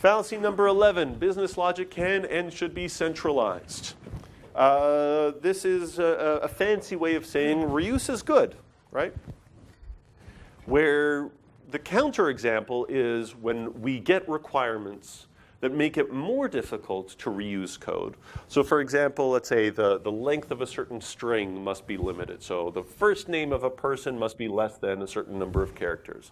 Fallacy number 11, business logic can and should be centralized. This is a fancy way of saying reuse is good, right? Where the counterexample is when we get requirements that make it more difficult to reuse code. So for example, let's say the length of a certain string must be limited. So the first name of a person must be less than a certain number of characters.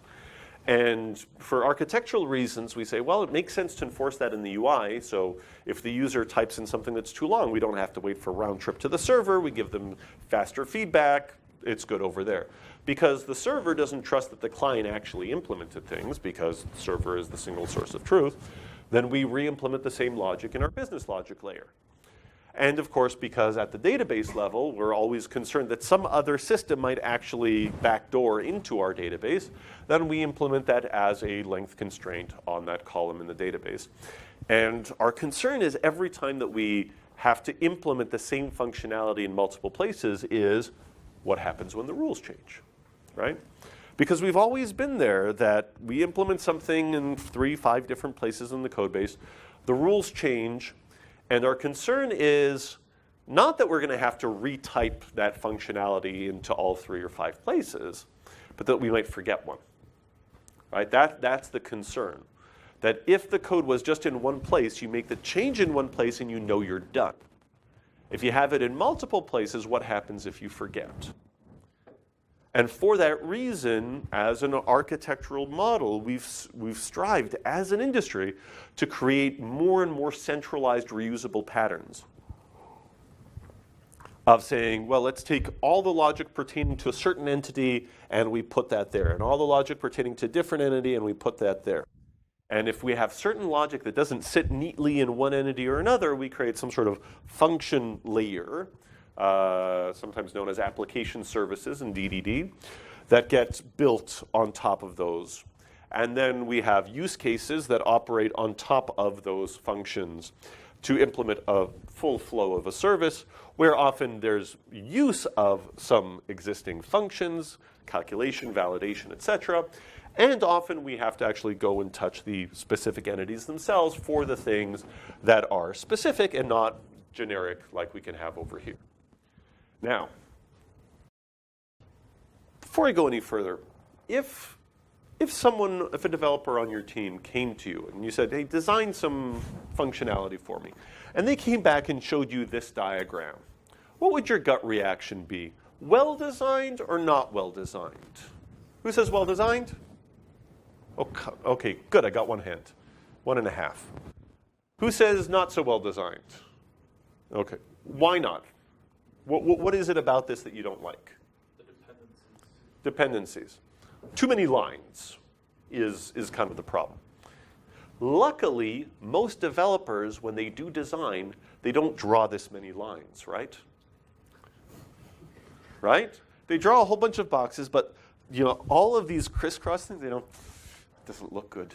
And for architectural reasons, we say, well, it makes sense to enforce that in the UI. So if the user types in something that's too long, we don't have to wait for a round trip to the server. We give them faster feedback. It's good over there. Because the server doesn't trust that the client actually implemented things, because the server is the single source of truth, then we re-implement the same logic in our business logic layer. And of course, because at the database level, we're always concerned that some other system might actually backdoor into our database, then we implement that as a length constraint on that column in the database. And our concern is every time that we have to implement the same functionality in multiple places is what happens when the rules change, right? Because we've always been there that we implement something in 3, 5 different places in the code base, the rules change, and our concern is not that we're going to have to retype that functionality into all 3 or 5 places, but that we might forget one. Right? That's the concern. That if the code was just in one place, you make the change in one place and you know you're done. If you have it in multiple places, what happens if you forget? And for that reason, as an architectural model, we've strived as an industry to create more and more centralized reusable patterns of saying, well, let's take all the logic pertaining to a certain entity and we put that there, and all the logic pertaining to a different entity and we put that there. And if we have certain logic that doesn't sit neatly in one entity or another, we create some sort of function layer, sometimes known as application services in DDD, that gets built on top of those. And then we have use cases that operate on top of those functions to implement a full flow of a service, where often there's use of some existing functions, calculation, validation, etc. And often we have to actually go and touch the specific entities themselves for the things that are specific and not generic like we can have over here. Now, before I go any further, if a developer on your team came to you and you said, hey, design some functionality for me, and they came back and showed you this diagram, what would your gut reaction be? Well designed or not well designed? Who says well designed? Okay, good, I got one hand. 1.5. Who says not so well designed? Okay, why not? What is it about this that you don't like? The dependencies. Dependencies. Too many lines is kind of the problem. Luckily, most developers, when they do design, they don't draw this many lines, right? Right? They draw a whole bunch of boxes, but you know, all of these crisscross things, doesn't look good.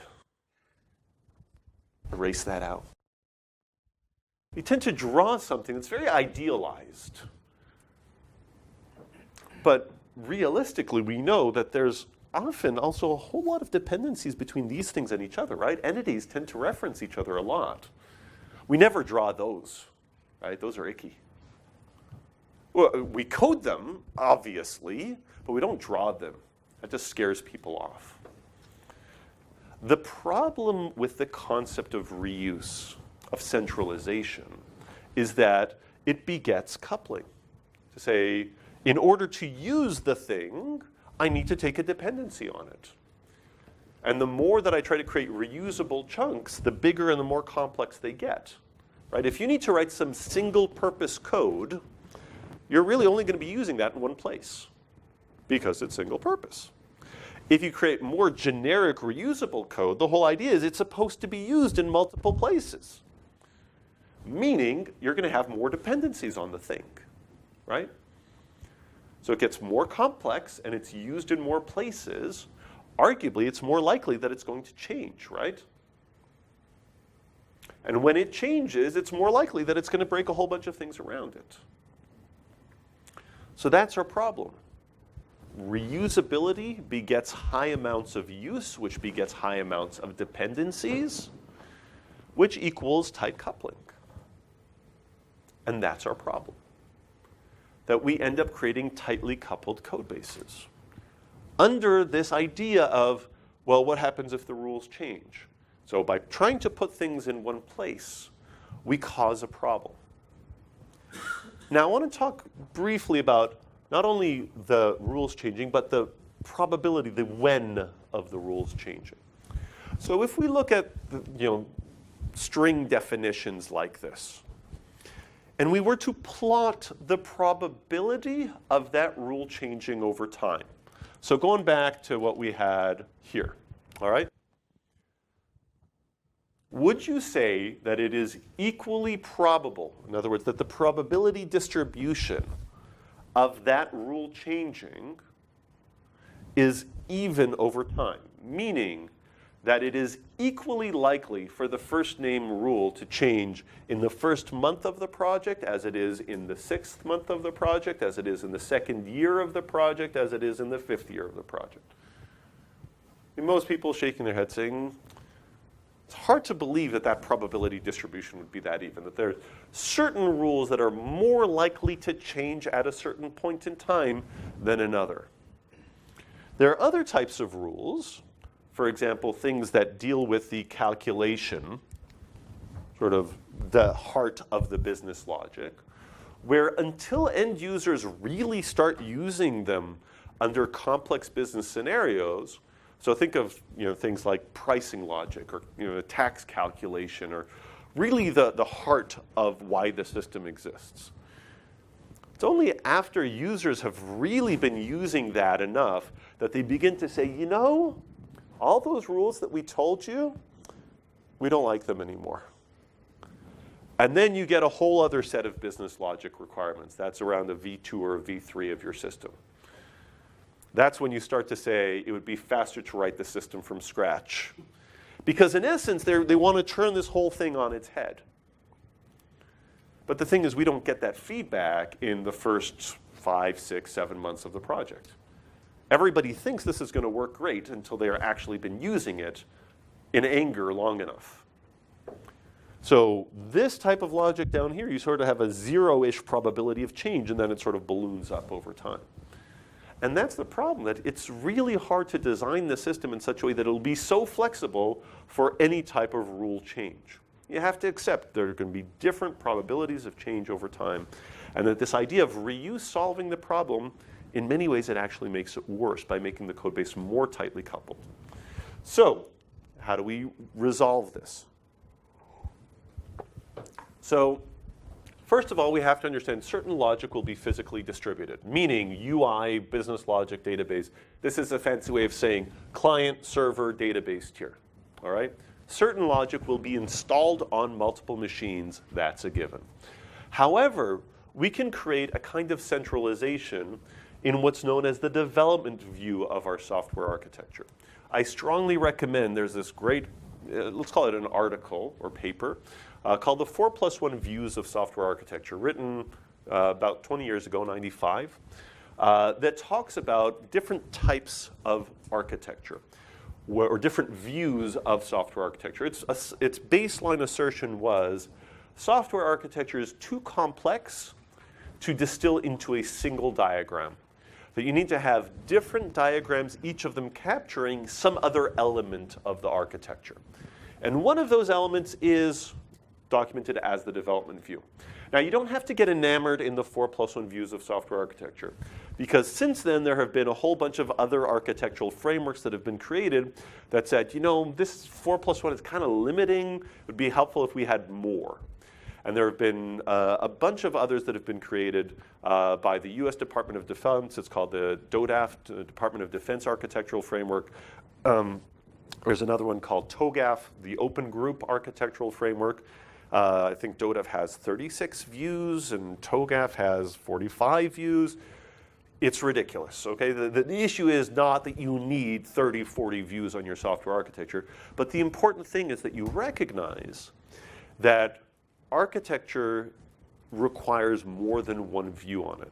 Erase that out. We tend to draw something that's very idealized. But realistically, we know that there's often also a whole lot of dependencies between these things and each other, right? Entities tend to reference each other a lot. We never draw those, right? Those are icky. Well, we code them, obviously, but we don't draw them. That just scares people off. The problem with the concept of reuse, of centralization, is that it begets coupling. To say, in order to use the thing, I need to take a dependency on it. And the more that I try to create reusable chunks, the bigger and the more complex they get. Right? If you need to write some single-purpose code, you're really only going to be using that in one place because it's single-purpose. If you create more generic reusable code, the whole idea is it's supposed to be used in multiple places. Meaning, you're going to have more dependencies on the thing, right? So it gets more complex and it's used in more places. Arguably, it's more likely that it's going to change, right? And when it changes, it's more likely that it's going to break a whole bunch of things around it. So that's our problem. Reusability begets high amounts of use, which begets high amounts of dependencies. which equals tight coupling. And that's our problem, that we end up creating tightly coupled code bases under this idea of, well, what happens if the rules change? So by trying to put things in one place, we cause a problem. Now, I want to talk briefly about not only the rules changing, but the probability, the when of the rules changing. So if we look at string definitions like this, and we were to plot the probability of that rule changing over time. So going back to what we had here, all right? Would you say that it is equally probable, in other words, that the probability distribution of that rule changing is even over time? Meaning that it is equally likely for the first name rule to change in the first month of the project as it is in the 6th month of the project, as it is in the 2nd year of the project, as it is in the 5th year of the project. And most people shaking their heads saying, it's hard to believe that that probability distribution would be that even, that there are certain rules that are more likely to change at a certain point in time than another. There are other types of rules, for example, things that deal with the calculation, sort of the heart of the business logic, where until end users really start using them under complex business scenarios, so think of things like pricing logic or tax calculation, or really the heart of why the system exists. It's only after users have really been using that enough that they begin to say, all those rules that we told you, we don't like them anymore. And then you get a whole other set of business logic requirements. That's around a V2 or a V3 of your system. That's when you start to say it would be faster to write the system from scratch. Because in essence, they want to turn this whole thing on its head. But the thing is, we don't get that feedback in the first 5, 6, 7 months of the project. Everybody thinks this is going to work great until they are actually been using it in anger long enough. So this type of logic down here, you sort of have a zero-ish probability of change, and then it sort of balloons up over time. And that's the problem, that it's really hard to design the system in such a way that it'll be so flexible for any type of rule change. You have to accept there are going to be different probabilities of change over time, and that this idea of reuse solving the problem, in many ways, it actually makes it worse by making the code base more tightly coupled. So how do we resolve this? So first of all, we have to understand certain logic will be physically distributed, meaning UI, business logic, database. This is a fancy way of saying client, server, database tier. All right? Certain logic will be installed on multiple machines. That's a given. However, we can create a kind of centralization in what's known as the development view of our software architecture. I strongly recommend, there's this great, let's call it an article or paper, called the 4+1 Views of Software Architecture, written about 20 years ago, 95, that talks about different types of architecture, or different views of software architecture. Its baseline assertion was software architecture is too complex to distill into a single diagram. That you need to have different diagrams, each of them capturing some other element of the architecture. And one of those elements is documented as the development view. Now, you don't have to get enamored in the 4+1 views of software architecture, because since then there have been a whole bunch of other architectural frameworks that have been created that said, this 4+1 is kind of limiting. It would be helpful if we had more. And there have been a bunch of others that have been created by the US Department of Defense. It's called the DODAF, Department of Defense Architectural Framework. There's another one called TOGAF, the Open Group Architectural Framework. I think DODAF has 36 views and TOGAF has 45 views. It's ridiculous, okay? The issue is not that you need 30, 40 views on your software architecture, but the important thing is that you recognize that architecture requires more than one view on it.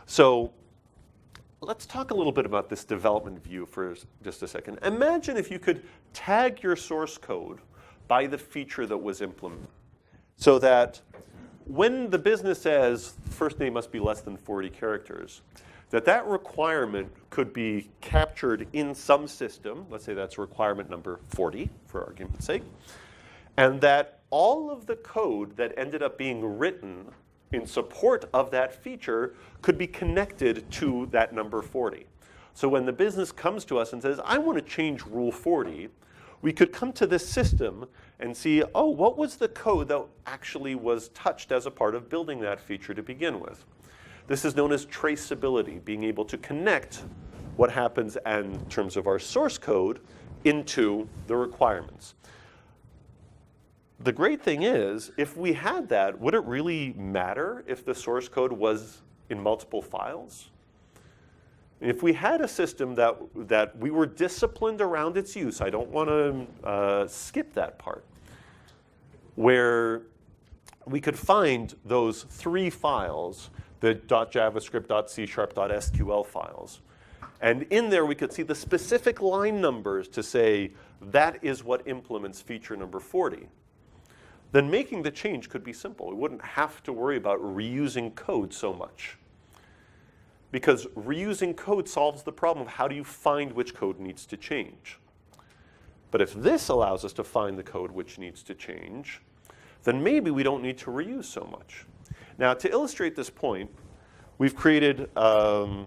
So let's talk a little bit about this development view for just a second. Imagine if you could tag your source code by the feature that was implemented. So that when the business says first name must be less than 40 characters, that requirement could be captured in some system. Let's say that's requirement number 40, for argument's sake. And that all of the code that ended up being written in support of that feature could be connected to that number 40. So when the business comes to us and says, I want to change rule 40, we could come to this system and see, oh, what was the code that actually was touched as a part of building that feature to begin with? This is known as traceability, being able to connect what happens in terms of our source code into the requirements. The great thing is, if we had that, would it really matter if the source code was in multiple files? If we had a system that we were disciplined around its use, I don't want to skip that part, where we could find those 3 files, the .javascript, .c#, .sql files. And in there we could see the specific line numbers to say that is what implements feature number 40. Then making the change could be simple. We wouldn't have to worry about reusing code so much. Because reusing code solves the problem of how do you find which code needs to change. But if this allows us to find the code which needs to change, then maybe we don't need to reuse so much. Now, to illustrate this point, we've created a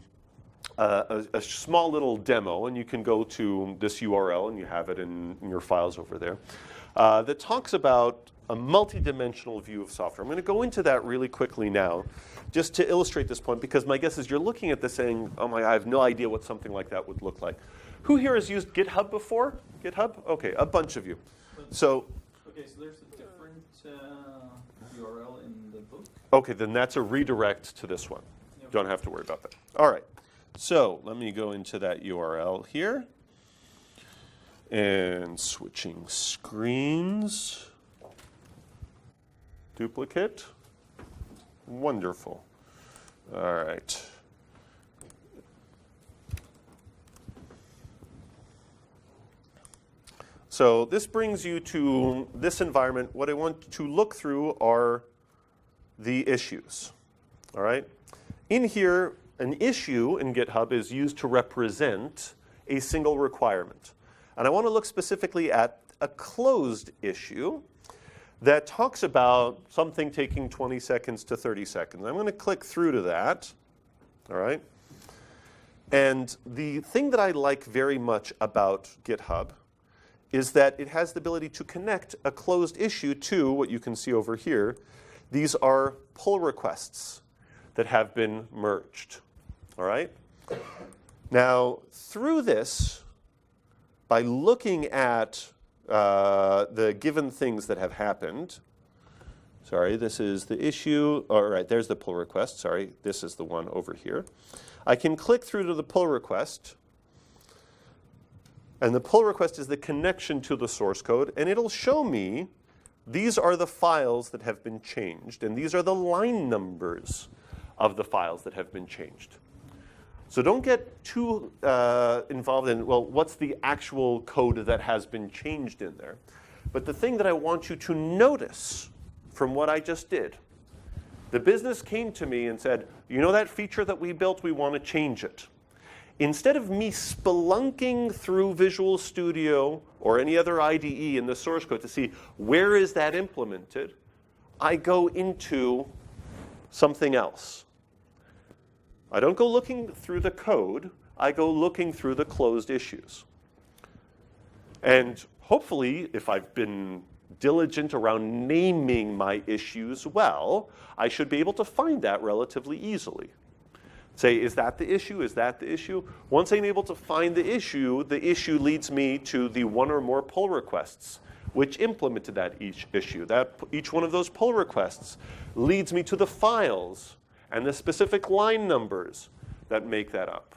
small little demo, and you can go to this URL, and you have it in your files over there, that talks about a multi-dimensional view of software. I'm going to go into that really quickly now, just to illustrate this point, because my guess is you're looking at this saying, oh my, I have no idea what something like that would look like. Who here has used GitHub before? GitHub? Okay, a bunch of you. Okay, so there's a different URL in the book? Okay, then that's a redirect to this one. Yep. Don't have to worry about that. All right, so let me go into that URL here. And switching screens. Duplicate. Wonderful. All right. So this brings you to this environment. What I want to look through are the issues. All right. In here, an issue in GitHub is used to represent a single requirement. And I want to look specifically at a closed issue that talks about something taking 20 seconds to 30 seconds. I'm going to click through to that, all right? And the thing that I like very much about GitHub is that it has the ability to connect a closed issue to what you can see over here. These are pull requests that have been merged, all right? Now, through this, by looking at the given things that have happened, sorry, this is the issue, all right, there's the pull request, sorry, this is the one over here. I can click through to the pull request, and the pull request is the connection to the source code, and it'll show me these are the files that have been changed, and these are the line numbers of the files that have been changed. So don't get too involved in, well, what's the actual code that has been changed in there? But the thing that I want you to notice from what I just did, the business came to me and said, you know that feature that we built, we want to change it. Instead of me spelunking through Visual Studio or any other IDE in the source code to see where is that implemented, I go into something else. I don't go looking through the code, I go looking through the closed issues. And hopefully, if I've been diligent around naming my issues well, I should be able to find that relatively easily. Say, is that the issue? Is that the issue? Once I'm able to find the issue leads me to the one or more pull requests which implemented that issue. Each one of those pull requests leads me to the files and the specific line numbers that make that up.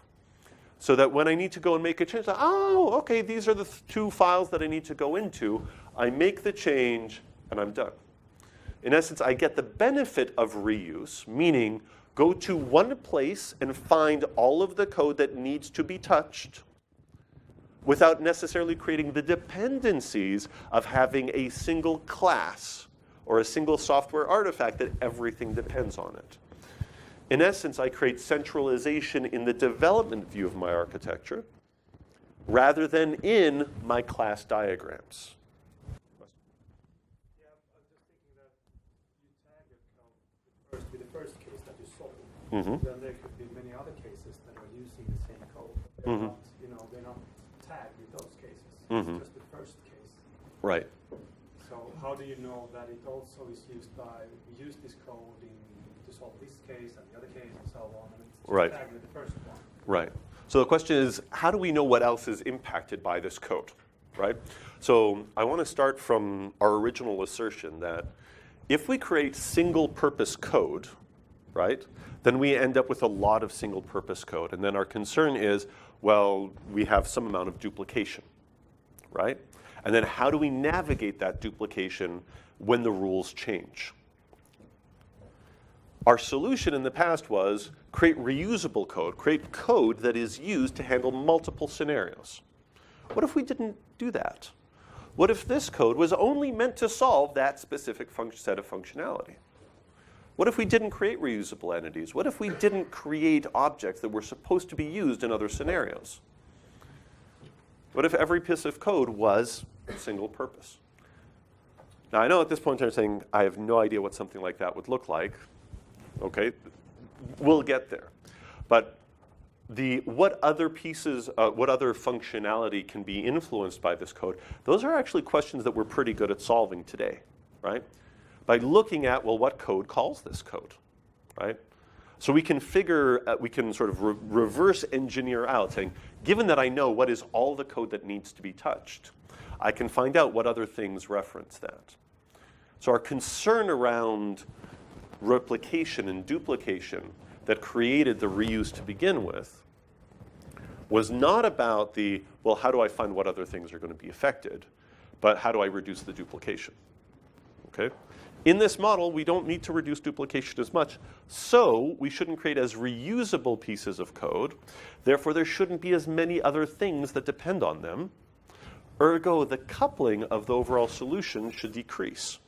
So that when I need to go and make a change, oh, okay, these are the 2 files that I need to go into. I make the change, and I'm done. In essence, I get the benefit of reuse, meaning go to one place and find all of the code that needs to be touched, without necessarily creating the dependencies of having a single class or a single software artifact that everything depends on it. In essence, I create centralization in the development view of my architecture rather than in my class diagrams. Yeah, I'm just thinking that you tag your code with the first case that you solve. Mm-hmm. Then there could be many other cases that are using the same code. They're Mm-hmm. not, they're not tagged with those cases. Mm-hmm. It's just the first case. Right. So how do you know that it also is used by, we use this code to solve this case and the other case and so on, and it's just Right. tagged with the first one? Right. So the question is, how do we know what else is impacted by this code, right? So I want to start from our original assertion that if we create single-purpose code, right, then we end up with a lot of single-purpose code. And then our concern is, well, we have some amount of duplication, right? And then how do we navigate that duplication when the rules change? Our solution in the past was create reusable code, create code that is used to handle multiple scenarios. What if we didn't do that? What if this code was only meant to solve that specific set of functionality? What if we didn't create reusable entities? What if we didn't create objects that were supposed to be used in other scenarios? What if every piece of code was single purpose? Now, I know at this point I'm saying I have no idea what something like that would look like. Okay, we'll get there. But what other pieces, what other functionality can be influenced by this code, those are actually questions that we're pretty good at solving today, right? By looking at, well, what code calls this code, right? So we can we can sort of reverse engineer out saying, given that I know what is all the code that needs to be touched, I can find out what other things reference that. So our concern around replication and duplication that created the reuse to begin with was not about well, how do I find what other things are going to be affected, but how do I reduce the duplication, okay? In this model, we don't need to reduce duplication as much, so we shouldn't create as reusable pieces of code. Therefore, there shouldn't be as many other things that depend on them. Ergo, the coupling of the overall solution should decrease.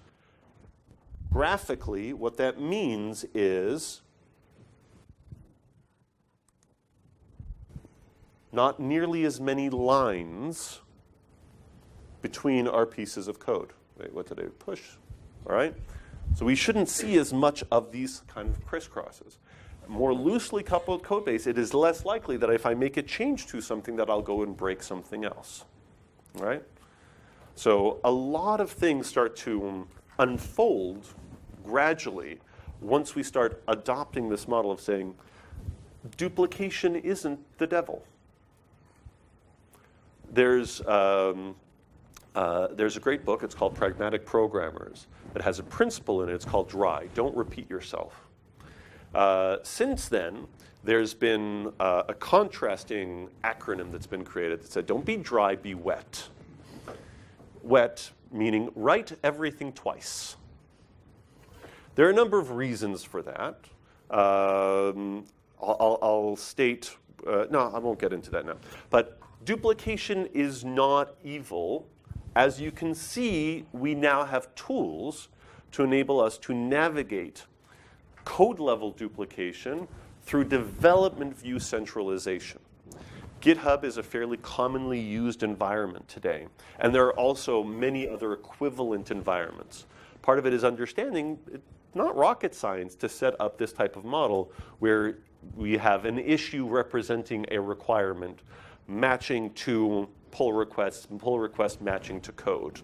Graphically, what that means is not nearly as many lines between our pieces of code. Wait, what did I push? All right? So we shouldn't see as much of these kind of crisscrosses. More loosely coupled code base, it is less likely that if I make a change to something that I'll go and break something else. All right? So a lot of things start to unfold gradually once we start adopting this model of saying duplication isn't the devil. There's a great book, it's called Pragmatic Programmers, that has a principle in it, it's called DRY, don't repeat yourself. Since then, there's been a contrasting acronym that's been created that said, don't be dry, be wet. Wet meaning write everything twice. There are a number of reasons for that. I'll state, no, I won't get into that now. But duplication is not evil. As you can see, we now have tools to enable us to navigate code-level duplication through development view centralization. GitHub is a fairly commonly used environment today, and there are also many other equivalent environments. Part of it is understanding it's not rocket science to set up this type of model where we have an issue representing a requirement matching to pull requests and pull request matching to code.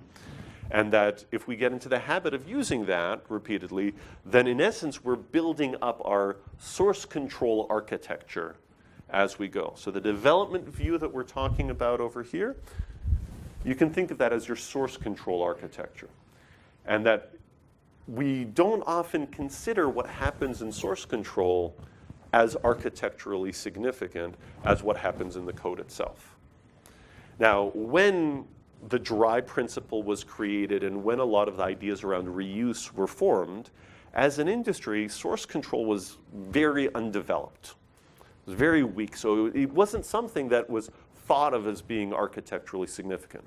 And that if we get into the habit of using that repeatedly, then in essence we're building up our source control architecture as we go. So the development view that we're talking about over here, you can think of that as your source control architecture. And that we don't often consider what happens in source control as architecturally significant as what happens in the code itself. Now, when the DRY principle was created and when a lot of the ideas around reuse were formed, as an industry, source control was very undeveloped. It was very weak, so it wasn't something that was thought of as being architecturally significant.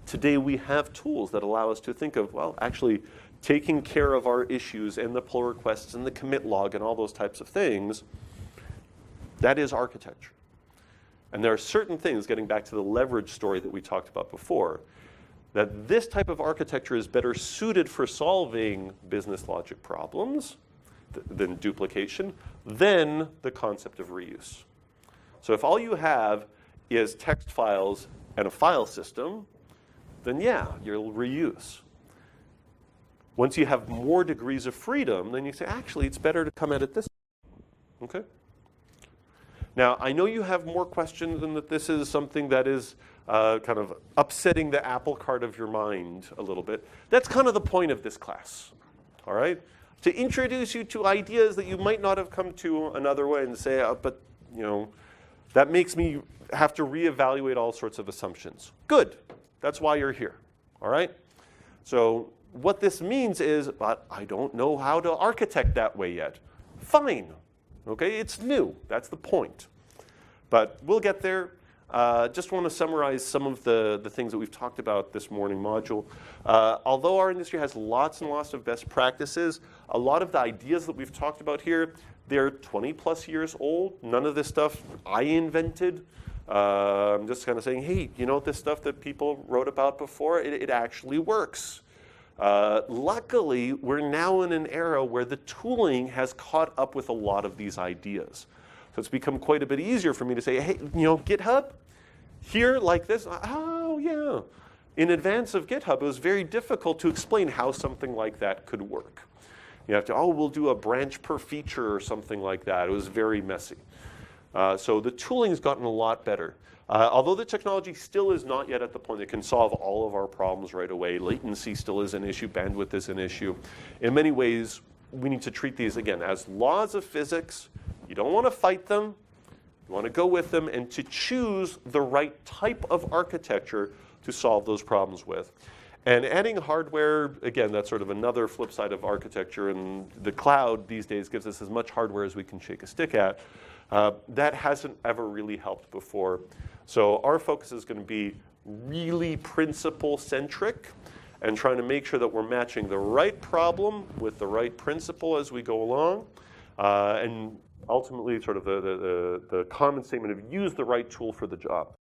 Today we have tools that allow us to think of, well, actually taking care of our issues and the pull requests and the commit log and all those types of things, that is architecture. And there are certain things, getting back to the leverage story that we talked about before, that this type of architecture is better suited for solving business logic problems than duplication, than the concept of reuse. So if all you have is text files and a file system, then yeah, you'll reuse. Once you have more degrees of freedom, then you say, actually, it's better to come at it this way. Okay? Now, I know you have more questions and that this is something that is kind of upsetting the apple cart of your mind a little bit. That's kind of the point of this class, all right? To introduce you to ideas that you might not have come to another way and say, but, you know, that makes me have to reevaluate all sorts of assumptions. Good. That's why you're here, all right? So what this means is, but I don't know how to architect that way yet. Fine. Okay, it's new. That's the point. But we'll get there. Just want to summarize some of the things that we've talked about this morning module. Although our industry has lots and lots of best practices, a lot of the ideas that we've talked about here, they're 20 plus years old. None of this stuff I invented. I'm just kind of saying, hey, you know this stuff that people wrote about before? It actually works. Luckily, we're now in an era where the tooling has caught up with a lot of these ideas. So it's become quite a bit easier for me to say, hey, you know, GitHub, here like this, oh yeah. In advance of GitHub, it was very difficult to explain how something like that could work. You have to, oh, we'll do a branch per feature or something like that. It was very messy. So the tooling has gotten a lot better. Although the technology still is not yet at the point that can solve all of our problems right away, latency still is an issue, bandwidth is an issue. In many ways, we need to treat these, again, as laws of physics. You don't want to fight them. You want to go with them and to choose the right type of architecture to solve those problems with. And adding hardware, again, that's sort of another flip side of architecture. And the cloud these days gives us as much hardware as we can shake a stick at. That hasn't ever really helped before. So our focus is going to be really principle-centric and trying to make sure that we're matching the right problem with the right principle as we go along. And ultimately, sort of the common statement of use the right tool for the job.